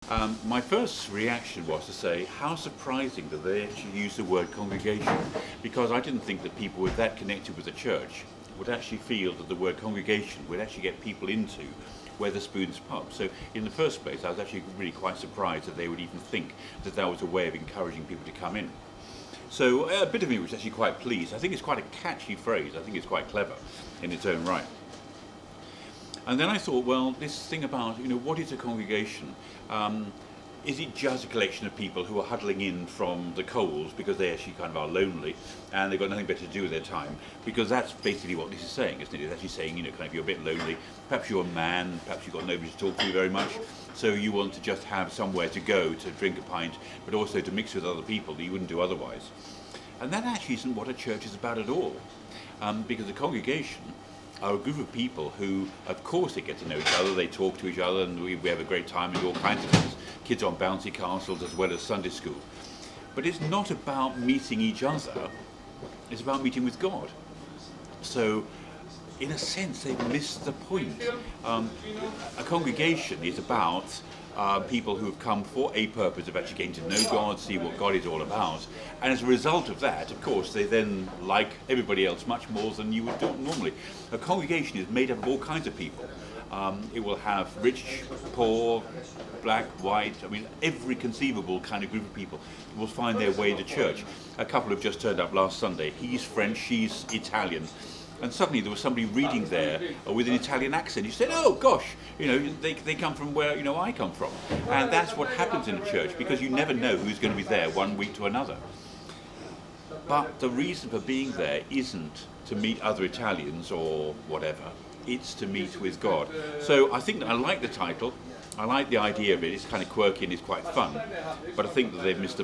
My first reaction was to say, how surprising that they actually use the word congregation, because I didn't think that people with that connected with the church would actually feel that the word congregation would actually get people into Wetherspoon's pub. So in the first place, I was actually really quite surprised that they would even think that that was a way of encouraging people to come in. So a bit of me was actually quite pleased. I think it's quite a catchy phrase. I think it's quite clever in its own right. And then I thought, well, this thing about, what is a congregation? Is it just a collection of people who are huddling in from the coals because they actually kind of are lonely and they've got nothing better to do with their time? Because that's basically what this is saying, isn't it? It's actually saying, kind of you're a bit lonely. Perhaps you're a man, perhaps you've got nobody to talk to very much. So you want to just have somewhere to go to drink a pint, but also to mix with other people that you wouldn't do otherwise. And that actually isn't what a church is about at all. Because a congregation are a group of people who, of course, they get to know each other, they talk to each other, and we have a great time and do all kinds of things. Kids on bouncy castles as well as Sunday school. But it's not about meeting each other, it's about meeting with God. So, in a sense, they've missed the point. A congregation is about people who have come for a purpose of actually getting to know God, see what God is all about, and as a result of that, of course, they then like everybody else much more than you would do normally. A congregation is made up of all kinds of people. It will have rich, poor, black, white, every conceivable kind of group of people will find their way to church. A couple have just turned up last Sunday. He's French, she's Italian. And suddenly there was somebody reading there with an Italian accent. You said, oh gosh, they come from where I come from. And that's what happens in a church, because you never know who's going to be there one week to another. But the reason for being there isn't to meet other Italians or whatever. It's to meet with God. So I think that I like the title. I like the idea of it. It's kind of quirky and it's quite fun. But I think that they've missed the